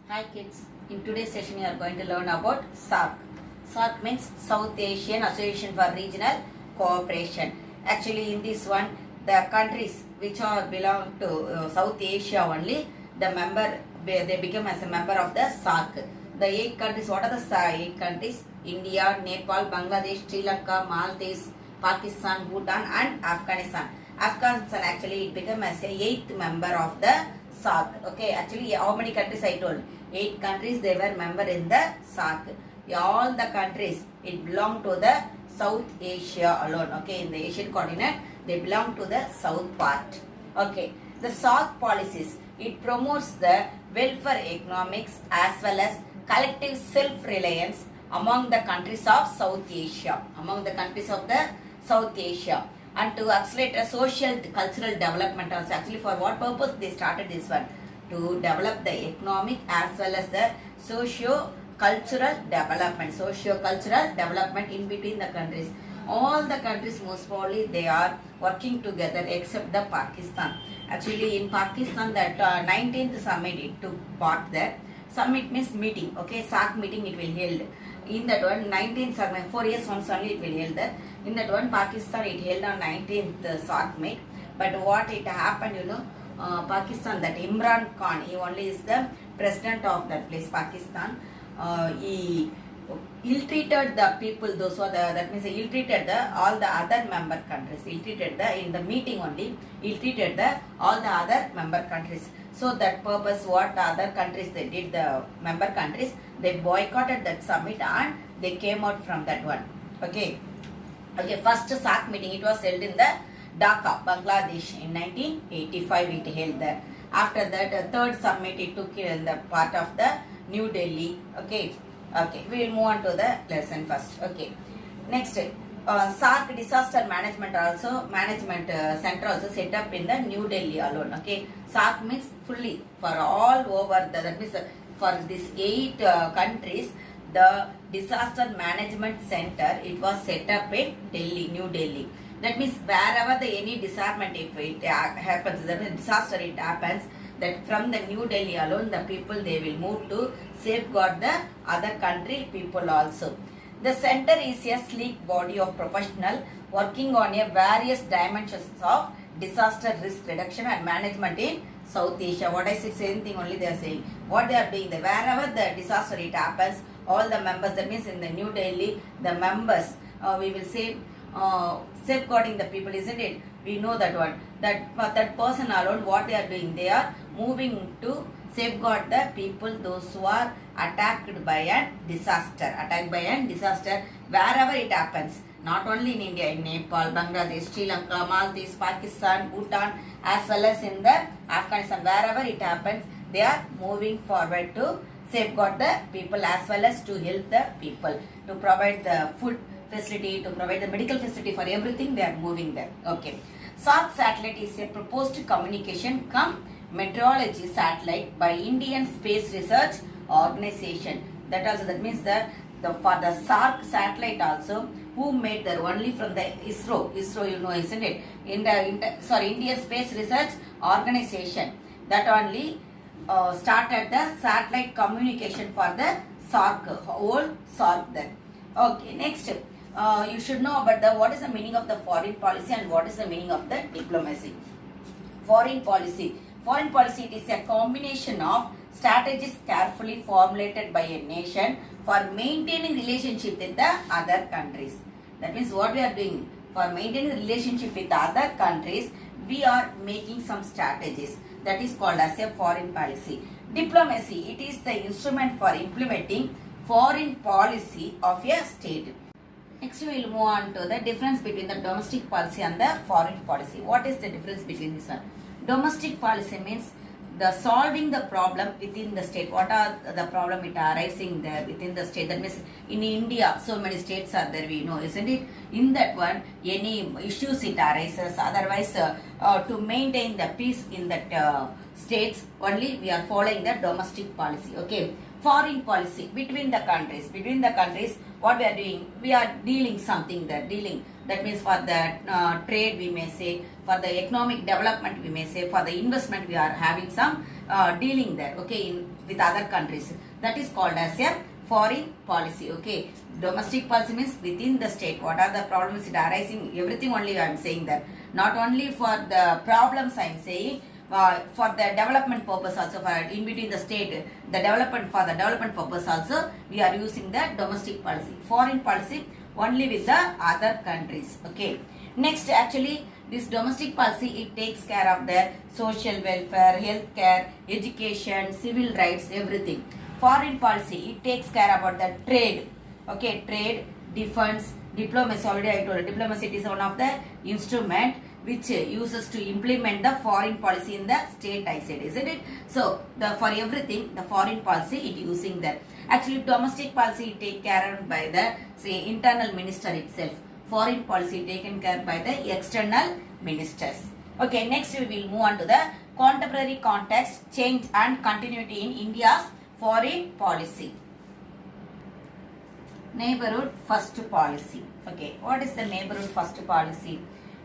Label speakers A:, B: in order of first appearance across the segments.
A: Hi kids, in today's session you are going to learn about SAARC. SAARC means South Asian Association for Regional Cooperation. Actually in this one, the countries which are belong to South Asia only, they become as a member of the SAARC. The 8 countries, what are the 8 countries? India, Nepal, Bangladesh, Sri Lanka, Maldives, Pakistan, Bhutan and Afghanistan. Afghanistan actually it became as a 8th member of the SAARC. Okay, actually how many countries I told? 8 countries they were member in the SAARC. All the countries it belong to the South Asia alone. Okay, in the Asian continent they belong to the south part. Okay, the SAARC policies it promotes the welfare economics as well as collective self-reliance among the countries of South Asia. Among the countries of the South Asia. And to accelerate a social cultural development also. Actually for what purpose they started this one? To develop the economic as well as the socio-cultural development in between the countries. All the countries most probably they are working together except the Pakistan. Actually in Pakistan that 19th summit it took part there. Summit means meeting. Okay, SAARC meeting it will held. In that one 19th summit, 4 years once only it will held there. In that one Pakistan it held on 19th SAARC meet. But what it happened, Pakistan, that Imran Khan, he only is the president of that place, Pakistan. He ill-treated the people, those who are that means he ill-treated all the other member countries. Ill-treated in the meeting only, ill-treated all the other member countries. So that purpose, what other countries they did, the member countries, they boycotted that summit and they came out from that one. Okay. Okay, first SAARC meeting, it was held in the Dhaka, Bangladesh in 1985 it held there. After that, third summit it took in the part of the New Delhi. Okay, okay, we will move on to the lesson first. Okay, next, SAARC disaster management center also set up in the New Delhi alone. Okay, SAARC means fully for all over that means for these 8 countries. The disaster management center it was set up in Delhi, New Delhi. That means wherever any disarmament if it happens, the disaster it happens, that from the New Delhi alone the people they will move to safeguard the other country people also. The center is a sleek body of professional working on a various dimensions of disaster risk reduction and management in South Asia. What I say, same thing only they are saying. What they are doing, wherever the disaster it happens, all the members, that means in the New Delhi, the members, we will say safeguarding the people, isn't it? We know that one. That person alone, what they are doing, they are moving to safeguard the people, those who are attacked by a disaster. Attacked by a disaster, wherever it happens. Not only in India, in Nepal, Bangladesh, Sri Lanka, Maldives, Pakistan, Bhutan, as well as in the Afghanistan, wherever it happens, they are moving forward to safeguard the people as well as to help the people, to provide the food facility, to provide the medical facility, for everything they are moving there. Okay. SAARC satellite is a proposed communication cum meteorology satellite by Indian Space Research Organization. That means for the SAARC satellite also, who made that only from the ISRO, isn't it? Indian Space Research Organization. That only started the satellite communication for the SAARC, whole SAARC then. Okay, next, you should know about what is the meaning of the foreign policy and what is the meaning of the diplomacy. Foreign policy. Foreign policy, it is a combination of strategies carefully formulated by a nation for maintaining relationship with the other countries. That means what we are doing for maintaining relationship with the other countries, we are making some strategies. That is called as a foreign policy. Diplomacy, it is the instrument for implementing foreign policy of a state. Next we will move on to the difference between the domestic policy and the foreign policy. What is the difference between this one? Domestic policy means the solving the problem within the state. What are the problem it arising there within the state? That means in India, so many states are there, we know, isn't it? In that one, any issues it arises. Otherwise, to maintain the peace in that states, only we are following the domestic policy. Okay. Foreign policy between the countries. Between the countries, what we are doing? We are dealing something there. Dealing. That means for the trade we may say, for the economic development we may say, for the investment we are having some dealing there, okay, with other countries. That is called as a foreign policy, okay. Domestic policy means within the state, what are the problems arising, everything only I am saying that. Not only for the problems I am saying, for the development purpose also, for in between the state, the development, for the development purpose also, we are using the domestic policy. Foreign policy only with the other countries, okay. Next, actually, this domestic policy, it takes care of the social welfare, health care, education, civil rights, everything. Foreign policy, it takes care about the trade, okay, trade, defense, diplomacy. Already I told you, diplomacy is one of the instrument which uses to implement the foreign policy in the state, I said, isn't it? So, for everything, the foreign policy, it using that. Actually, domestic policy take care of by the, say, internal minister itself. Foreign policy taken care by the external ministers. Okay, next we will move on to the contemporary context, change and continuity in India's foreign policy. Neighborhood first policy. Okay, what is the neighborhood first policy?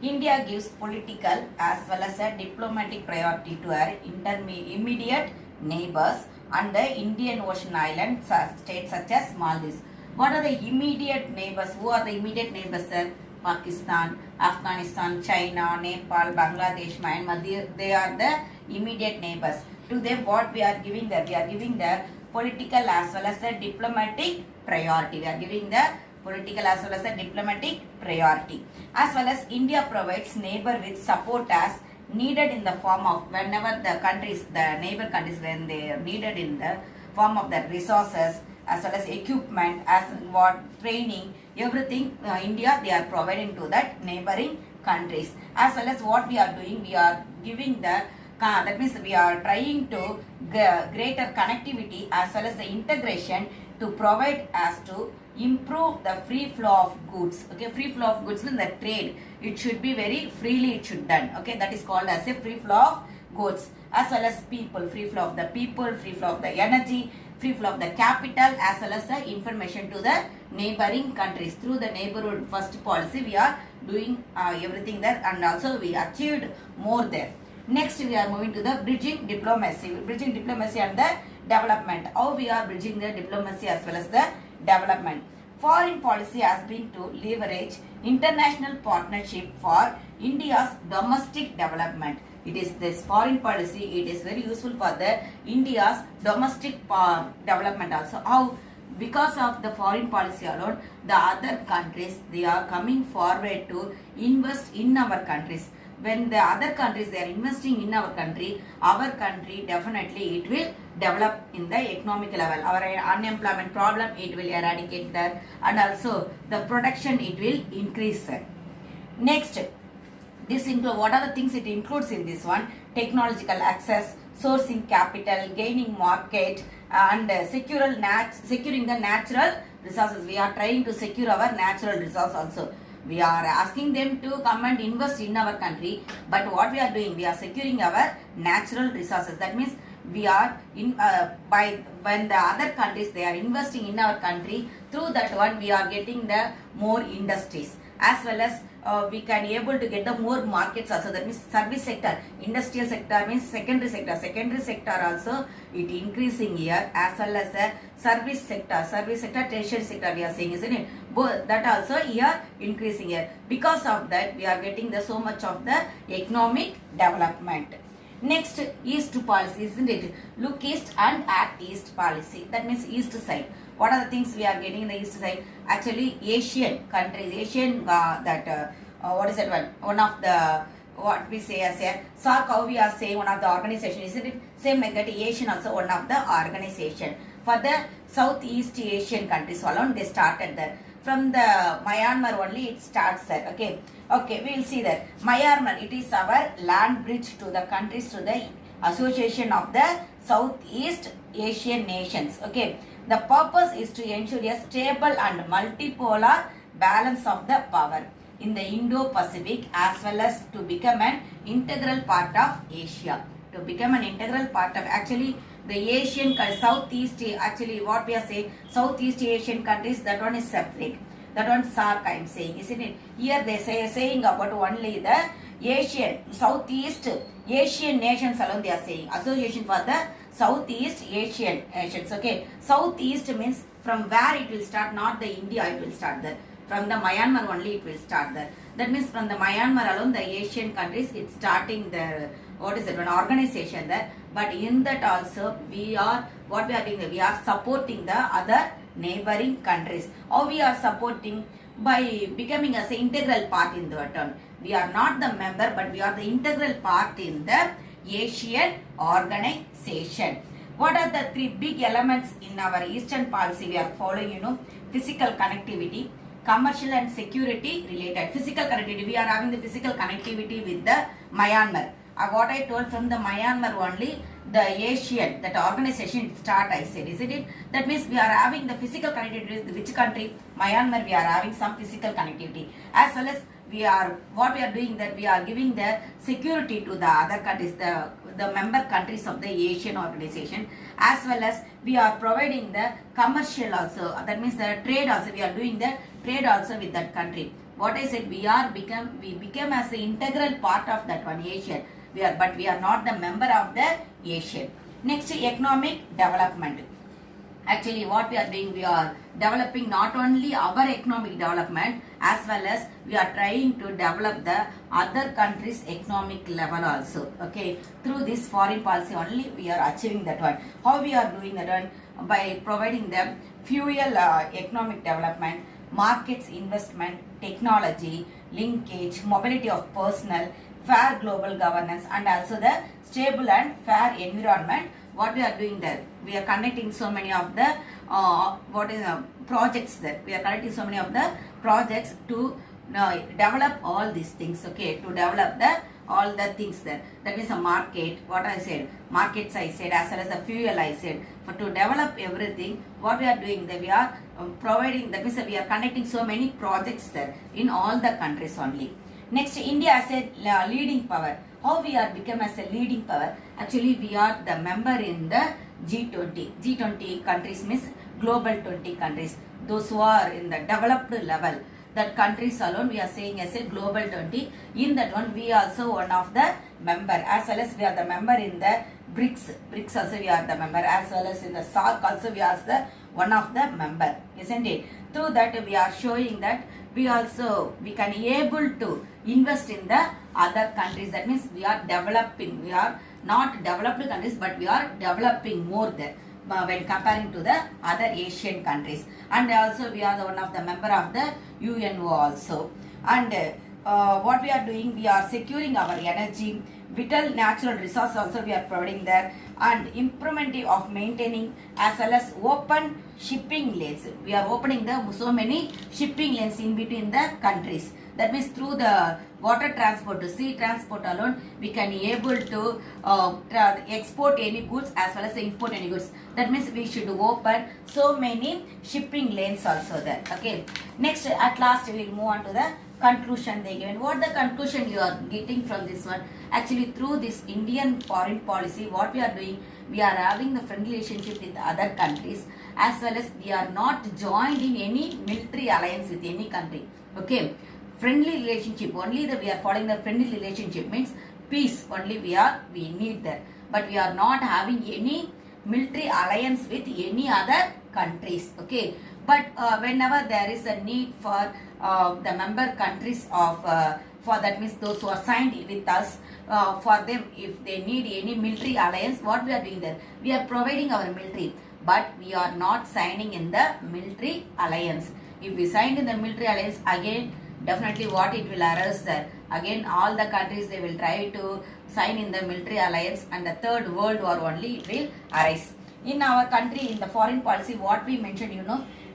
A: India gives political as well as a diplomatic priority to our immediate neighbors and the Indian Ocean island states such as Maldives. What are the immediate neighbors? Who are the immediate neighbors, sir? Pakistan, Afghanistan, China, Nepal, Bangladesh, Myanmar. They are the immediate neighbors. To them, what we are giving there? We are giving the political as well as the diplomatic priority. We are giving the political as well as the diplomatic priority. As well as India provides neighbor with support as needed in the form of, whenever the countries, the neighbor countries, when they are needed in the form of the resources as well as equipment, as what training, everything, India, they are providing to that neighboring countries. As well as what we are doing, we are giving the, that means we are trying to greater connectivity as well as the integration to provide as to improve the free flow of goods. Okay, free flow of goods in the trade, it should be very freely, it should done. Okay, that is called as a free flow of goods. As well as people, free flow of the people, free flow of the energy, free flow of the capital, as well as the information to the neighboring countries. Through the neighborhood first policy, we are doing everything there, and also we achieved more there. Next, we are moving to the bridging diplomacy and the development. How we are bridging the diplomacy as well as the development. Foreign policy has been to leverage international partnership for India's domestic development. It is this foreign policy, it is very useful for the India's domestic development also. How? Because of the foreign policy alone, the other countries, they are coming forward to invest in our countries. When the other countries, they are investing in our country definitely it will develop in the economic level. Our unemployment problem, it will eradicate that, and also the production, it will increase that. Next, this include, what are the things it includes in this one? Technological access, sourcing capital, gaining market, and securing the natural resources. We are trying to secure our natural resource also. We are asking them to come and invest in our country, but what we are doing, we are securing our natural resources. That means we are in when the other countries, they are investing in our country, through that one we are getting the more industries, as well as we can able to get the more markets also. That means service sector, industrial sector means secondary sector also it increasing here, as well as the service sector, tertiary sector we are saying, isn't it? Both that also here increasing here. Because of that, we are getting the so much of the economic development. Next, east policy, isn't it? Look east and act east policy. That means east side. What are the things we are getting in the east side? Actually, Asian countries, what is that one? One of the, what we say as a SAARC, how we are saying one of the organization, isn't it? Same like that, Asian also one of the organization. For the Southeast Asian countries alone, they started there. From the Myanmar only it starts there. Okay, we will see that. Myanmar, it is our land bridge to the countries, to the association of the Southeast Asian nations. Okay, the purpose is to ensure a stable and multipolar balance of the power in the Indo-Pacific, as well as to become an integral part of Asia. To become an integral part of, actually, the Asian, Southeast, actually what we are saying, Southeast Asian countries, that one is separate. That one SAARC I am saying, isn't it? Here they saying about only the Asian, Southeast Asian nations alone they are saying. Association for the Southeast Asian nations. Okay. Southeast means from where it will start, not the India it will start there. From the Myanmar only it will start there. That means from the Myanmar alone, the Asian countries, it's starting the, what is it, an organization there. But in that also, we are, what we are doing, we are supporting the other neighboring countries. Or we are supporting by becoming as an integral part in the turn. We are not the member, but we are the integral part in the Asian organization. What are the three big elements in our Eastern policy we are following? Physical connectivity, commercial and security related. Physical connectivity, we are having the physical connectivity with the Myanmar. What I told from the Myanmar only, the Asian, that organization start I said, isn't it? That means we are having the physical connectivity with which country? Myanmar, we are having some physical connectivity. As well as we are, what we are doing that we are giving the security to the other countries, the member countries of the Asian organization, as well as we are providing the commercial also, that means the trade also, we are doing the trade also with that country. What I said, we become as the integral part of that one Asian. But we are not the member of the Asian. Next, economic development. Actually, what we are doing, we are developing not only our economic development, as well as we are trying to develop the other countries' economic level also. Okay, through this foreign policy only, we are achieving that one. How we are doing that one? By providing them fuel economic development, markets investment, technology, linkage, mobility of personnel, fair global governance, and also the stable and fair environment. What we are doing there, we are connecting so many of the projects there. We are connecting so many of the projects to develop all these things. Okay, to develop all the things there. That means a market, what I said, markets I said, as well as the fuel I said. For to develop everything, what we are doing that we are providing, that means we are connecting so many projects there in all the countries only. Next, India as a leading power. How we are become as a leading power? Actually, we are the member in the G20. G20 countries means global 20 countries. Those who are in the developed level, that countries alone we are saying as a global 20. In that one, we also one of the member, as well as we are the member in the BRICS. BRICS also we are the member, as well as in the SAARC also we are the one of the member, isn't it? Through that we are showing that we can able to invest in the other countries. That means we are developing. We are not developed countries, but we are developing more there when comparing to the other Asian countries. And also we are the one of the member of the UNO also. And what we are doing, we are securing our energy, vital natural resource also we are providing there, and improvement of maintaining as well as open shipping lanes. We are opening the so many shipping lanes in between the countries. That means through the water transport to sea transport alone, we can able to export any goods as well as import any goods. That means we should open so many shipping lanes also there. Okay. Next, at last we will move on to the conclusion they given. What the conclusion you are getting from this one? Actually, through this Indian foreign policy, what we are doing, we are having the friendly relationship with other countries, as well as we are not joined in any military alliance with any country. Okay. Friendly relationship, only that we are following the friendly relationship means peace only we need that. But we are not having any military alliance with any other countries. Okay. But whenever there is a need for the member countries of, for that means those who are signed with us, for them if they need any military alliance, what we are doing there? We are providing our military, but we are not signing in the military alliance. If we signed in the military alliance, again definitely what it will arise there, again all the countries they will try to sign in the military alliance, and the third world war only it will arise. In our country, in the foreign policy, what we mentioned,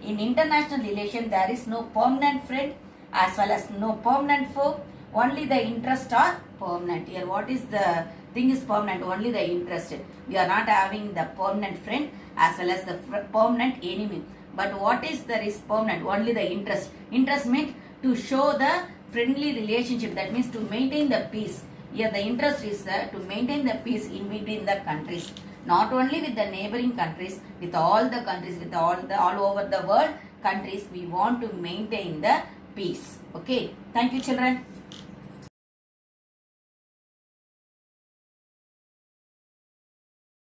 A: in international relation there is no permanent friend as well as no permanent foe, only the interest are permanent. Here what is the thing is permanent, only the interest. We are not having the permanent friend as well as the permanent enemy. But what is there is permanent, only the interest. Interest means to show the friendly relationship, that means to maintain the peace. Here the interest is to maintain the peace in between the countries, not only with the neighboring countries, with all the countries, with all over the world countries, we want to maintain the peace. Okay, thank you children.